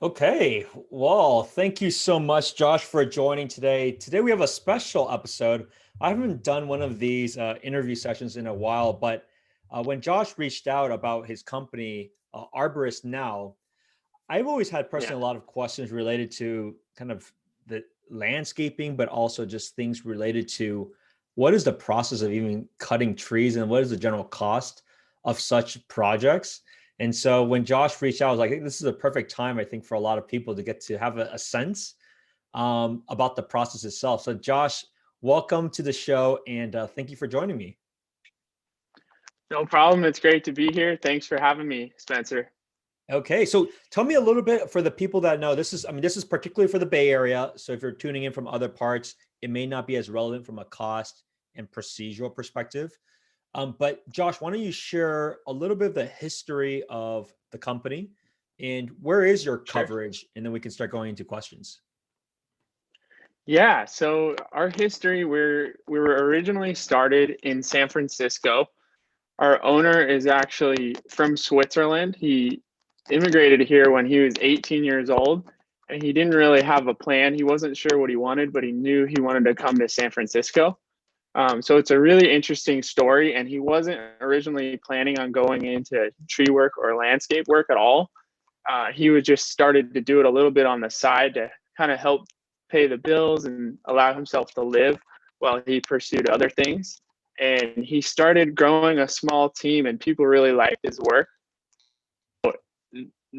Okay, well, thank you so much, Josh, for joining today. Today we have a special episode. I haven't done one of these interview sessions in a while, but when Josh reached out about his company, Arborist Now, I've always had Yeah. personally a lot of questions related to kind of the landscaping, but also just things related to what is the process of even cutting trees and what is the general cost of such projects. And so when Josh reached out, I was like, this is a perfect time, I think, for a lot of people to get to have a sense about the process itself. So, Josh, welcome to the show and thank you for joining me. No problem. It's great to be here. Thanks for having me, Spencer. Okay, so tell me a little bit for the people that know this is, I mean, this is particularly for the Bay Area. So if you're tuning in from other parts, it may not be as relevant from a cost and procedural perspective. But Josh, why don't you share a little bit of the history of the company and where is your Sure. coverage? And then we can start going into questions. Yeah. So our history, we were originally started in San Francisco. Our owner is actually from Switzerland. He immigrated here when he was 18 years old, and he didn't really have a plan. He wasn't sure what he wanted, but he knew he wanted to come to San Francisco. So it's a really interesting story, and he wasn't originally planning on going into tree work or landscape work at all. He was just started to do it a little bit on the side to kind of help pay the bills and allow himself to live while he pursued other things. And he started growing a small team, and people really liked his work.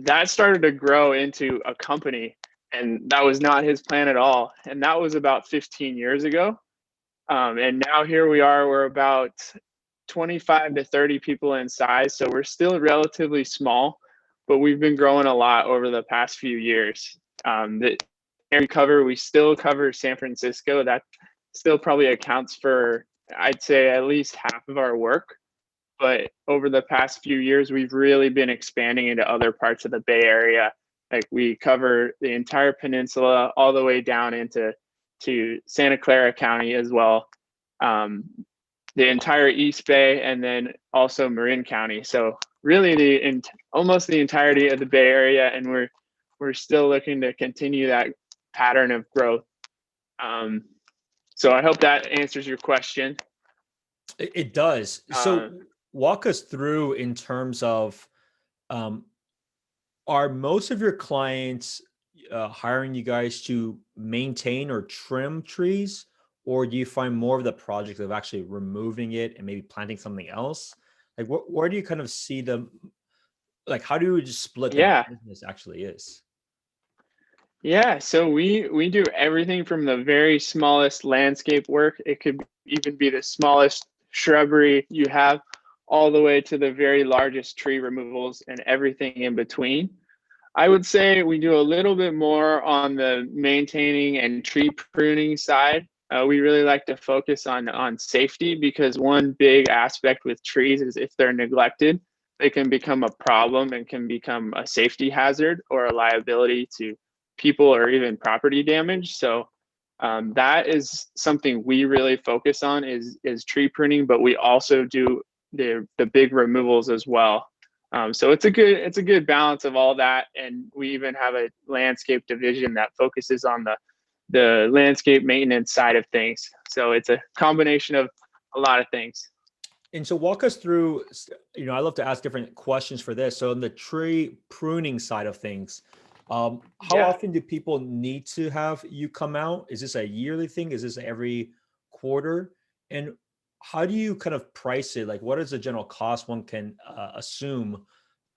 That started to grow into a company, and that was not his plan at all. And that was about 15 years ago. And now here we are, we're about 25 to 30 people in size. So we're still relatively small, but we've been growing a lot over the past few years. The area cover, we still cover San Francisco. That still probably accounts for, I'd say, at least half of our work. But over the past few years, we've really been expanding into other parts of the Bay Area. Like we cover the entire peninsula all the way down into Santa Clara County as well. Um, the entire East Bay, and then also Marin County. So really, almost the entirety of the Bay Area, and we're still looking to continue that pattern of growth. Um, so I hope that answers your question. It does. So Uh, walk us through in terms of um, are most of your clients hiring you guys to maintain or trim trees, or do you find more of the project of actually removing it and maybe planting something else? Like, where do you kind of see the like? How do you just split the yeah, business actually is? yeah. So we do everything from the very smallest landscape work. It could even be the smallest shrubbery you have, all the way to the very largest tree removals and everything in between. I would say we do a little bit more on the maintaining and tree pruning side. We really like to focus on safety, because one big aspect with trees is if they're neglected, they can become a problem and can become a safety hazard or a liability to people or even property damage. So that is something we really focus on is tree pruning, but we also do the big removals as well. So it's a good balance of all that, and we even have a landscape division that focuses on the landscape maintenance side of things. So it's a combination of a lot of things. And so walk us through, I love to ask different questions for this. So on the tree pruning side of things, how Yeah, often do people need to have you come out? Is this a yearly thing? Is this every quarter? And how do you kind of price it? Like, what is the general cost one can assume?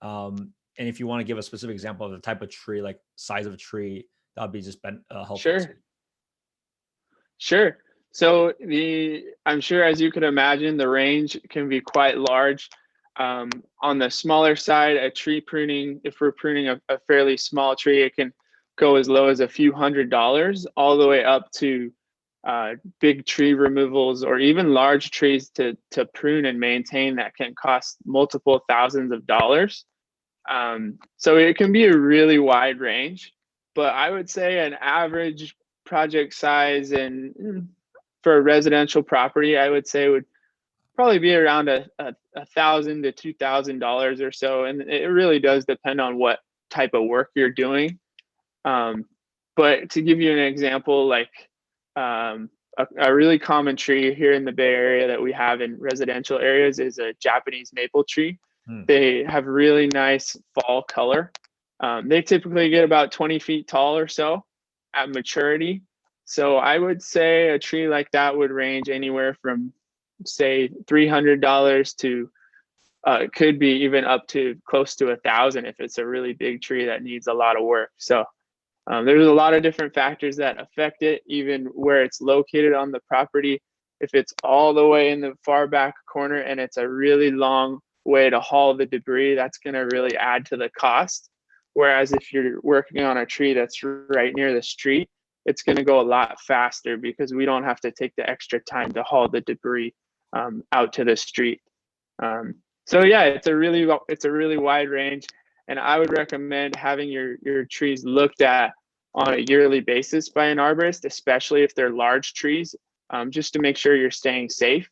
And if you want to give a specific example of the type of tree, like size of tree, that would be just helpful too. sure, sure. So I'm sure, as you could imagine, the range can be quite large. On the smaller side, a tree pruning, if we're pruning a fairly small tree, it can go as low as a few $100s, all the way up to big tree removals, or even large trees to prune and maintain, that can cost multiple thousands of dollars. So it can be a really wide range, but I would say an average project size and for a residential property, I would say would probably be around a $1,000 to $2,000 or so, and it really does depend on what type of work you're doing. Um, but to give you an example, like a really common tree here in the Bay Area that we have in residential areas is a Japanese maple tree. Hmm. They have really nice fall color. They typically get about 20 feet tall or so at maturity. So I would say a tree like that would range anywhere from, say, $300 to it could be even up to close to 1,000 if it's a really big tree that needs a lot of work. So there's a lot of different factors that affect it, even where it's located on the property. If it's all the way in the far back corner and it's a really long way to haul the debris, that's going to really add to the cost. Whereas if you're working on a tree that's right near the street, it's going to go a lot faster because we don't have to take the extra time to haul the debris out to the street. So yeah, it's a really wide range, and I would recommend having your trees looked at on a yearly basis by an arborist, especially if they're large trees, just to make sure you're staying safe.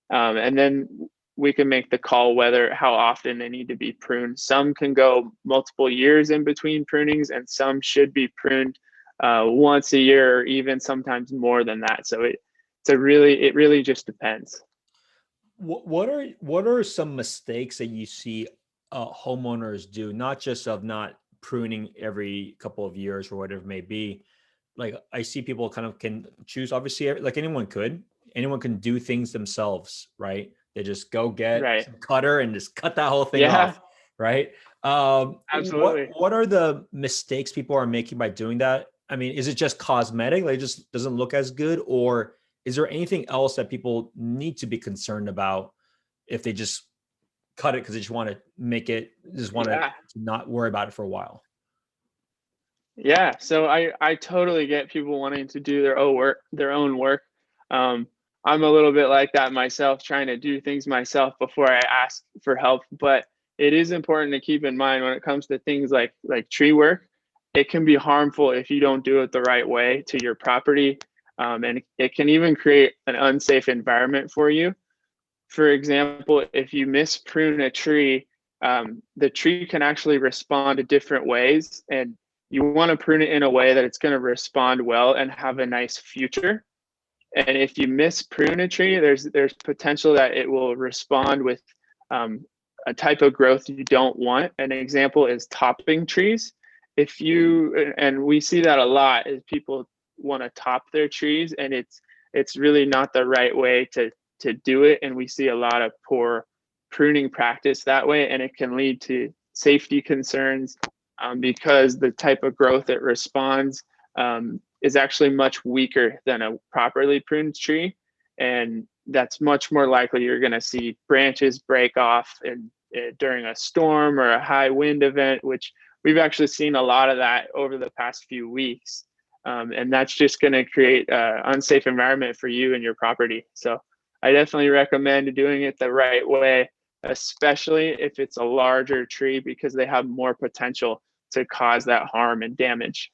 And then we can make the call how often they need to be pruned. Some can go multiple years in between prunings, and some should be pruned once a year, or even sometimes more than that. So it really just depends. What are some mistakes that you see homeowners do, not just of not pruning every couple of years or whatever it may be? Like I see people kind of can choose, obviously, like anyone can do things themselves, right? They just go get Right. some cutter and just cut that whole thing Yeah, off, right? What absolutely. what are the mistakes people are making by doing that? I mean, is it just cosmetic? Like it just doesn't look as good, or is there anything else that people need to be concerned about if they just cut it because they just want to Yeah. not worry about it for a while? Yeah, so I totally get people wanting to do their own work. Um, I'm a little bit like that myself, trying to do things myself before I ask for help. But it is important to keep in mind when it comes to things like tree work, it can be harmful if you don't do it the right way to your property, and it can even create an unsafe environment for you. For example, if you misprune a tree, the tree can actually respond to different ways, and you want to prune it in a way that it's going to respond well and have a nice future. And if you misprune a tree, there's potential that it will respond with um, a type of growth you don't want. An example is topping trees. If you and we see that a lot is people want to top their trees, and it's really not the right way to do it. And we see a lot of poor pruning practice that way, and it can lead to safety concerns because the type of growth it responds is actually much weaker than a properly pruned tree. And that's much more likely you're going to see branches break off during a storm or a high wind event, which we've actually seen a lot of that over the past few weeks. And that's just going to create an unsafe environment for you and your property. So I definitely recommend doing it the right way, especially if it's a larger tree, because they have more potential to cause that harm and damage.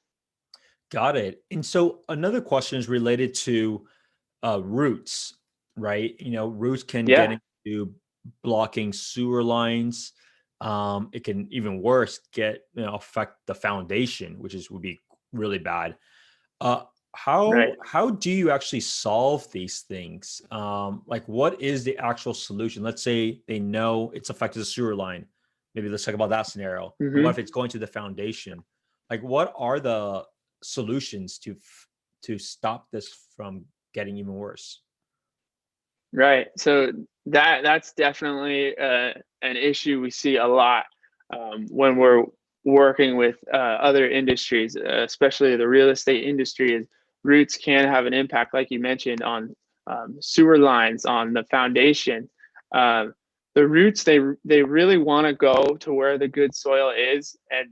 Got it. And so another question is related to roots, right? Roots can get Yeah. into blocking sewer lines. It can even worse affect the foundation, which would be really bad. Uh, how Right. how do you actually solve these things? Like, what is the actual solution? Let's say they know it's affected the sewer line. Maybe let's talk about that scenario. And what Hmm. if it's going to the foundation? Like, what are the solutions to stop this from getting even worse? Right. So that's definitely an issue we see a lot when we're working with other industries, especially the real estate industry. Is roots can have an impact, like you mentioned, on sewer lines, on the foundation. Uh, the roots they really want to go to where the good soil is, and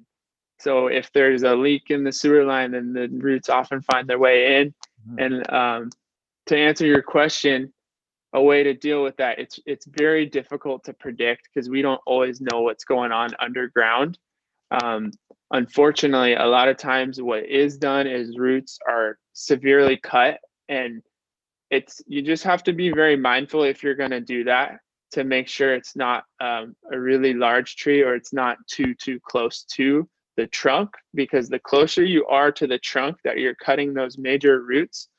so if there's a leak in the sewer line, then the roots often find their way in. Mhm. And to answer your question, a way to deal with that, it's very difficult to predict because we don't always know what's going on underground. um, Unfortunately, a lot of times what is done is roots are severely cut, and it's you just have to be very mindful if you're going to do that, to make sure it's not a really large tree, or it's not too close to the trunk, because the closer you are to the trunk that you're cutting those major roots,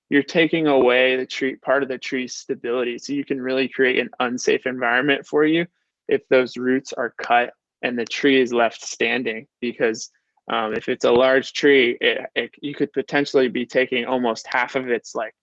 you're taking away the tree, part of the tree's stability. So you can really create an unsafe environment for you if those roots are cut and the tree is left standing. Because if it's a large tree, you could potentially be taking almost half of its like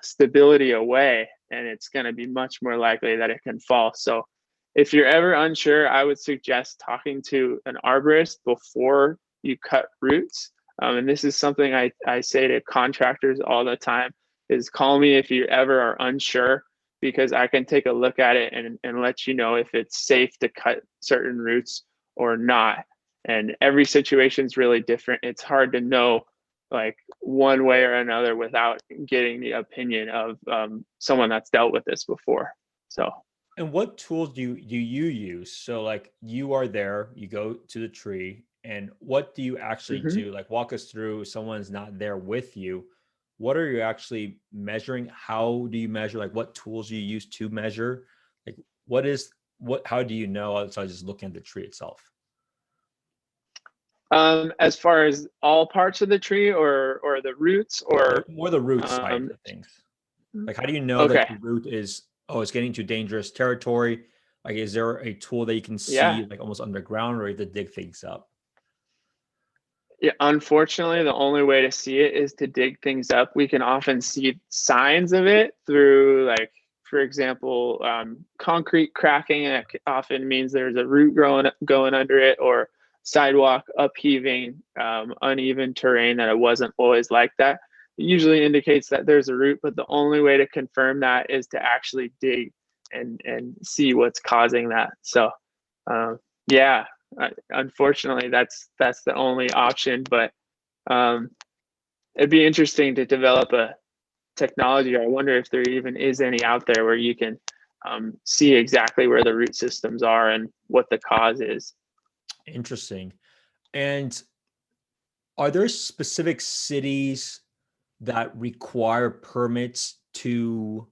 stability away, and it's going to be much more likely that it can fall. So if you're ever unsure, I would suggest talking to an arborist before you cut roots. And this is something I say to contractors all the time, is call me if you ever are unsure, because I can take a look at it and let you know if it's safe to cut certain roots or not. And every situation is really different. It's hard to know like one way or another without getting the opinion of someone that's dealt with this before. So. And what tools do you use? So like you are there, you go to the tree, and what do you actually Mhm. do? Like walk us through, if someone's not there with you, what are you actually measuring? How do you measure? Like what tools do you use to measure? Like how do you know outside just looking at the tree itself? As far as all parts of the tree, or the roots, or More the root side um, of things. Like how do you know that okay, the root is, oh, it's getting to dangerous territory? Like is there a tool that you can yeah. see like almost underground, or you have to dig things up? Yeah, unfortunately, the only way to see it is to dig things up. We can often see signs of it through, like, for example, concrete cracking. It often means there's a root going under it, or sidewalk upheaving, uneven terrain that it wasn't always like that. It usually indicates that there's a root, but the only way to confirm that is to actually dig and see what's causing that. So, yeah, unfortunately, that's the only option. But um, it'd be interesting to develop a technology. I wonder if there even is any out there where you can see exactly where the root systems are and what the cause is. Interesting. And are there specific cities that require permits to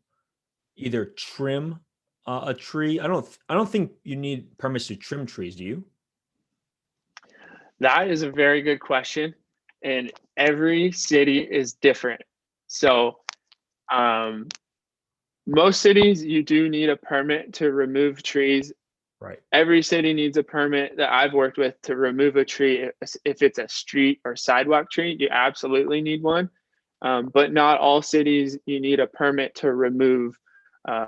either trim a tree? I don't think you need permits to trim trees, do you? That is a very good question, and every city is different. So um, most cities, you do need a permit to remove trees. Right. Every city needs a permit that I've worked with to remove a tree. If it's a street or sidewalk tree, you absolutely need one. But not all cities, you need a permit to remove a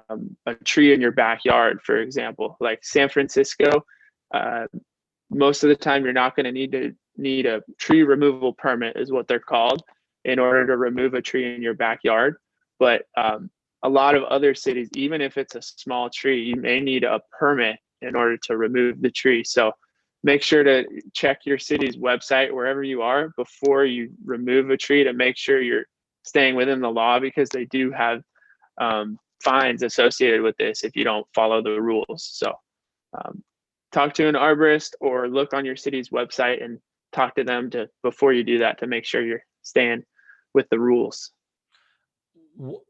tree in your backyard, for example. Like San Francisco, uh, most of the time you're not going to need a tree removal permit, is what they're called, in order to remove a tree in your backyard. But a lot of other cities, even if it's a small tree, you may need a permit in order to remove the tree. So make sure to check your city's website wherever you are before you remove a tree, to make sure you're staying within the law, because they do have fines associated with this if you don't follow the rules. So um, talk to an arborist, or look on your city's website and talk to them to before you do that, to make sure you're staying with the rules.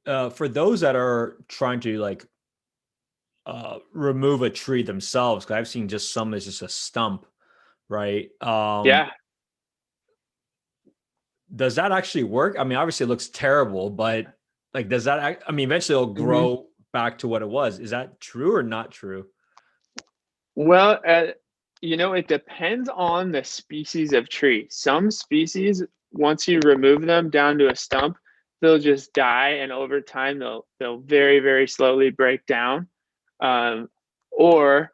For those that are trying to like remove a tree themselves, because I've seen just some is just a stump, right? Yeah. Does that actually work? I mean, obviously it looks terrible, but like, does that, I mean, eventually it'll Mm-hmm. grow back to what it was. Is that true or not true? Well, it depends on the species of tree. Some species, once you remove them down to a stump, they'll just die, and over time they'll very, very slowly break down. Or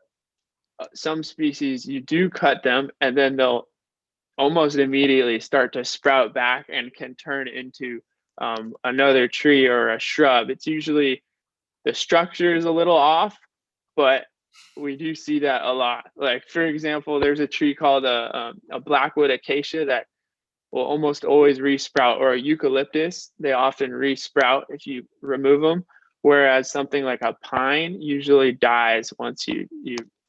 some species, you do cut them, and then they'll almost immediately start to sprout back and can turn into another tree or a shrub. It's usually the structure is a little off, but we do see that a lot. Like, for example, there's a tree called a blackwood acacia that will almost always resprout, or a eucalyptus. They often resprout if you remove them, whereas something like a pine usually dies once you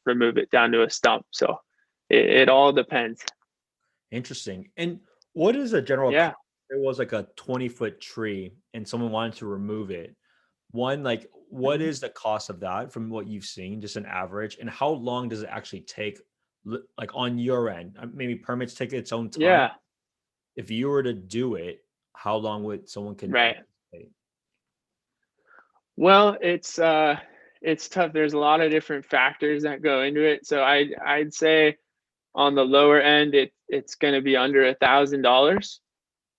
remove it down to a stump. So it all depends. Interesting. And what is a general Yeah. cost? It was like a 20-foot tree and someone wanted to remove it. One, like, what Mhm. is the cost of that from what you've seen, just an average? And how long does it actually take like on your end, maybe permits take its own time. Yeah, If you were to do it, how long would someone can right. anticipate? Well, it's tough. There's a lot of different factors that go into it. So I'd say on the lower end, it's going to be under $1,000.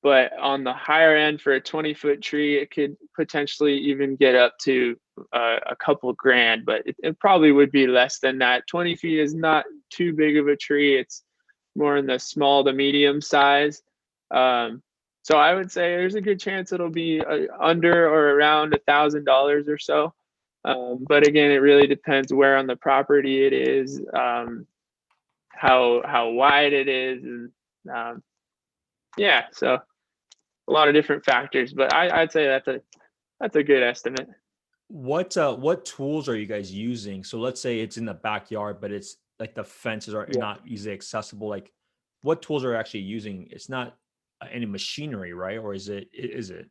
But on the higher end for a 20-foot tree, it could potentially even get up to a couple grand, but it probably would be less than that. 20 feet is not too big of a tree. It's more in the small to medium size. Um, so I would say there's a good chance it'll be under or around $1,000 or so. But again, it really depends where on the property it is, how wide it is, and yeah. So a lot of different factors, but I'd say that's a good estimate. What tools are you guys using? So let's say it's in the backyard, but it's like the fences are Yeah. not easily accessible. Like, what tools are you actually using? It's not any machinery, right? Or is it? Is it?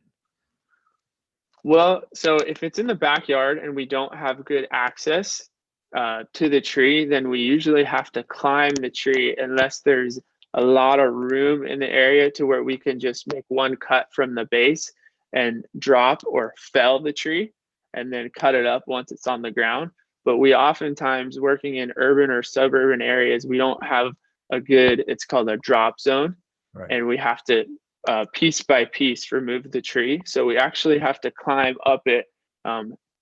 Well, so if it's in the backyard and we don't have good access to the tree, then we usually have to climb the tree unless there's a lot of room in the area to where we can just make one cut from the base and drop or fell the tree and then cut it up once it's on the ground. But we oftentimes, working in urban or suburban areas, we don't have a good, it's called a drop zone. Right. And we have to piece by piece remove the tree. So we actually have to climb up it.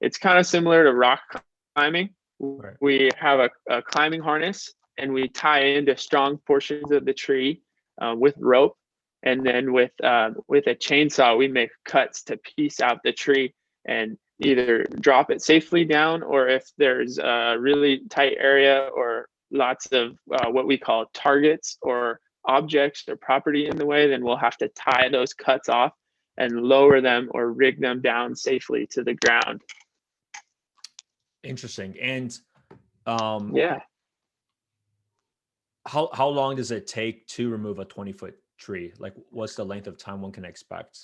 It's kind of similar to rock climbing. Right. We have a climbing harness and we tie into strong portions of the tree with rope. And then with a chainsaw, we make cuts to piece out the tree and either drop it safely down, or if there's a really tight area or lots of what we call targets or objects or property in the way, then we'll have to tie those cuts off and lower them or rig them down safely to the ground. Interesting. And um, Yeah. how long does it take to remove a 20-foot tree? Like, what's the length of time one can expect?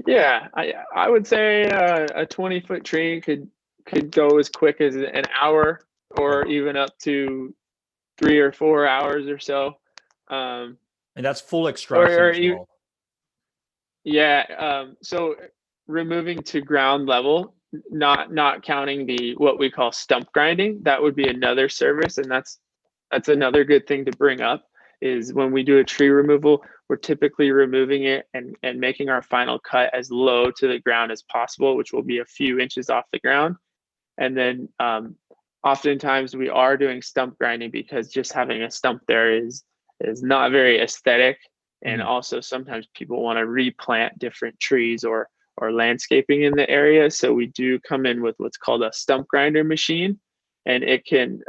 Yeah, I would say a 20-foot tree could go as quick as an hour Oh, or wow. even up to 3 or 4 hours or so. Um, And that's full extraction or as you, well. yeah. So removing to ground level, not counting the what we call stump grinding, that would be another service, and that's another good thing to bring up is when we do a tree removal, we're typically removing it and making our final cut as low to the ground as possible, which will be a few inches off the ground. And then oftentimes we are doing stump grinding because just having a stump there is not very aesthetic. And Mhm. also sometimes people want to replant different trees or landscaping in the area. So we do come in with what's called a stump grinder machine, and it can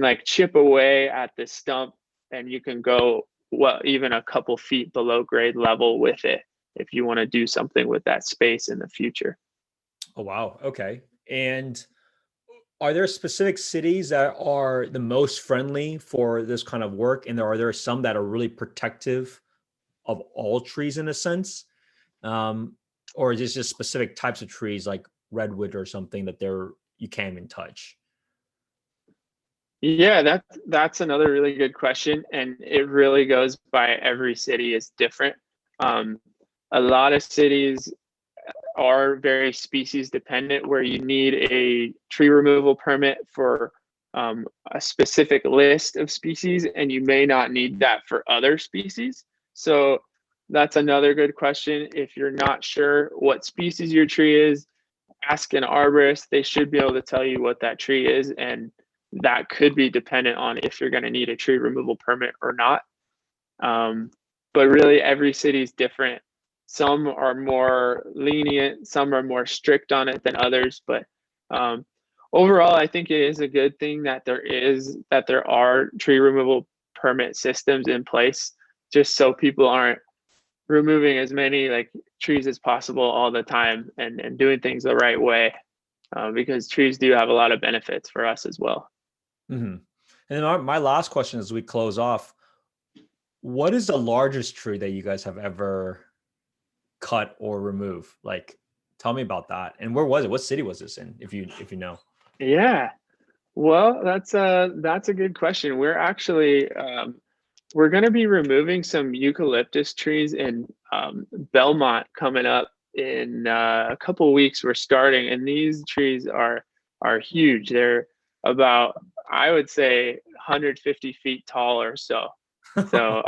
like chip away at the stump, and you can go well even a couple feet below grade level with it if you want to do something with that space in the future. Oh, wow. Okay. And are there specific cities that are the most friendly for this kind of work? And are there some that are really protective of all trees in a sense? Um, or is this just specific types of trees like redwood or something that you can't even touch? Yeah, that's another really good question, and it really goes by every city is different. Um, a lot of cities are very species dependent, where you need a tree removal permit for a specific list of species, and you may not need that for other species. So that's another good question. If you're not sure what species your tree is, ask an arborist. They should be able to tell you what that tree is, and that could be dependent on if you're going to need a tree removal permit or not. Um, but really, every city is different. Some are more lenient, some are more strict on it than others. But um, overall, I think it is a good thing that there are tree removal permit systems in place, just so people aren't removing as many like trees as possible all the time and doing things the right way, because trees do have a lot of benefits for us as well. Hmm. And then my last question as we close off, what is the largest tree that you guys have ever cut or removed? Like, tell me about that. And where was it? What city was this in? If you know. Yeah. Well, that's a good question. We're actually we're going to be removing some eucalyptus trees in Belmont coming up in a couple of weeks. We're starting, and these trees are huge. They're about, I would say, 150 feet tall or so. So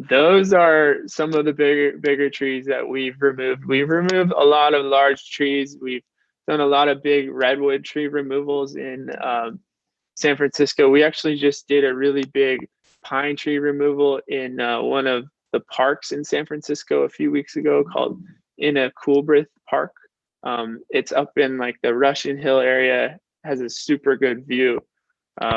those are some of the bigger trees that we've removed. We've removed a lot of large trees. We've done a lot of big redwood tree removals in San Francisco. We actually just did a really big pine tree removal in one of the parks in San Francisco a few weeks ago called in a Coolbrith Park. It's up in like the Russian Hill area, has a super good view.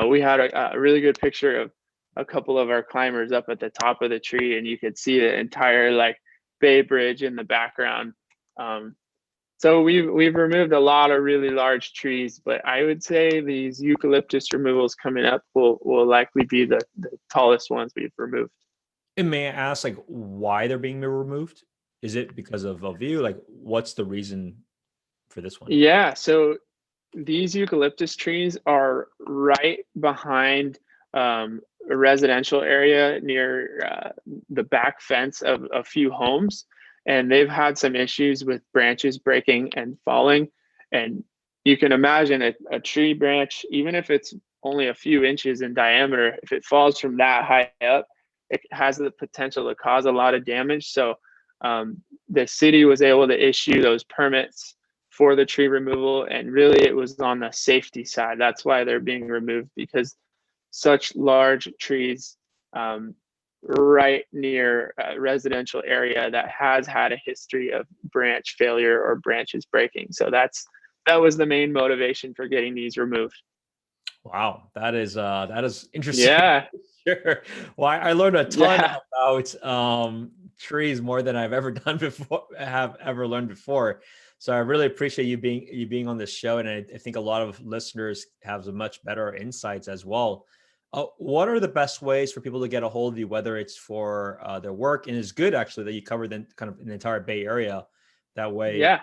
We had a really good picture of a couple of our climbers up at the top of the tree, and you could see the entire like Bay Bridge in the background. So we've removed a lot of really large trees, but I would say these eucalyptus removals coming up will likely be the tallest ones we've removed. And may I ask, like, why they're being removed? Is it because of a view? Like, what's the reason for this one? Yeah, so these eucalyptus trees are right behind a residential area near the back fence of a few homes, and they've had some issues with branches breaking and falling. And you can imagine a tree branch, even if it's only a few inches in diameter, if it falls from that high up, it has the potential to cause a lot of damage. So the city was able to issue those permits for the tree removal, and really it was on the safety side. That's why they're being removed, because such large trees right near a residential area that has had a history of branch failure or branches breaking. So that was the main motivation for getting these removed. Wow, that is interesting. Yeah. Sure. Well, I learned a ton Yeah. about trees more than I've ever done before, have ever learned before. So I really appreciate you being on this show, and I think a lot of listeners have some much better insights as well. What are the best ways for people to get a hold of you, whether it's for their work? And it's good actually that you covered the kind of an entire Bay Area. That way, Yeah.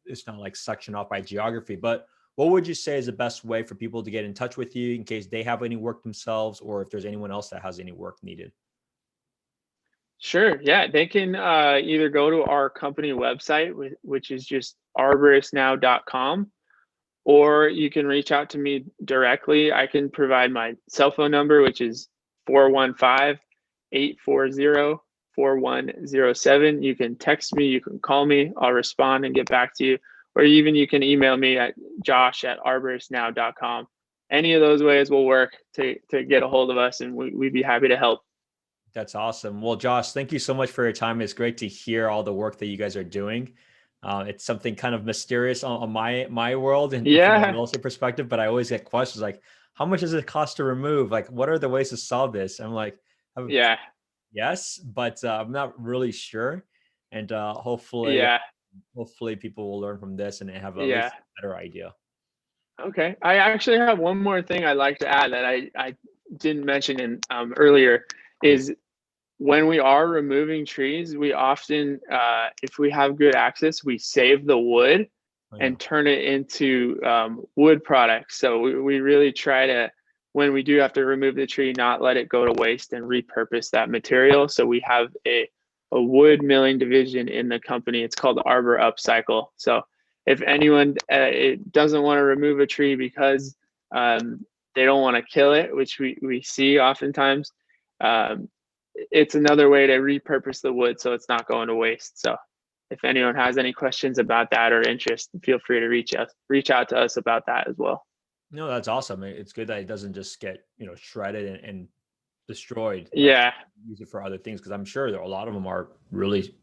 it's not like sectioned off by geography. But what would you say is the best way for people to get in touch with you in case they have any work themselves, or if there's anyone else that has any work needed? Sure. Yeah. They can either go to our company website, which is just arboristnow.com, or you can reach out to me directly. I can provide my cell phone number, which is 415-840-4107. You can text me, you can call me, I'll respond and get back to you. Or even you can email me at josh@arboristnow.com. Any of those ways will work to get a hold of us, and we'd be happy to help. That's awesome. Well, Josh, thank you so much for your time. It's great to hear all the work that you guys are doing. It's something kind of mysterious on my world and from a Yeah. real estate perspective, but I always get questions like, how much does it cost to remove? Like, what are the ways to solve this? I'm like, Yeah. yes, but I'm not really sure. And Yeah. hopefully people will learn from this and have at Yeah. least a better idea. Okay. I actually have one more thing I'd like to add that I didn't mention in earlier Cool. is when we are removing trees, we often, if we have good access, we save the wood Oh, yeah. and turn it into wood products. So we really try to, when we do have to remove the tree, not let it go to waste and repurpose that material. So we have a wood milling division in the company. It's called Arbor Upcycle. So if anyone it doesn't want to remove a tree because they don't want to kill it, which we see oftentimes, um, it's another way to repurpose the wood so it's not going to waste. So if anyone has any questions about that or interest, feel free to reach out to us about that as well. No, that's awesome. It's good that it doesn't just get, shredded and destroyed. Like, Yeah. use it for other things, because I'm sure there a lot of them are really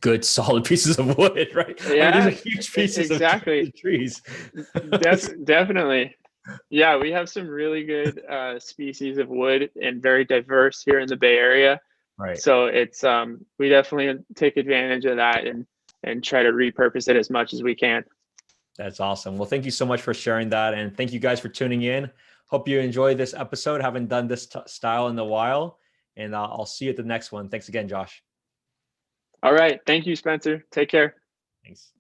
good solid pieces of wood, right? I mean, these are Yeah, huge pieces of exactly. trees. Definitely. Yeah, we have some really good species of wood and very diverse here in the Bay Area. Right. So it's we definitely take advantage of that and try to repurpose it as much as we can. That's awesome. Well, thank you so much for sharing that. And thank you guys for tuning in. Hope you enjoyed this episode. Haven't done this style in a while. And I'll see you at the next one. Thanks again, Josh. All right. Thank you, Spencer. Take care. Thanks.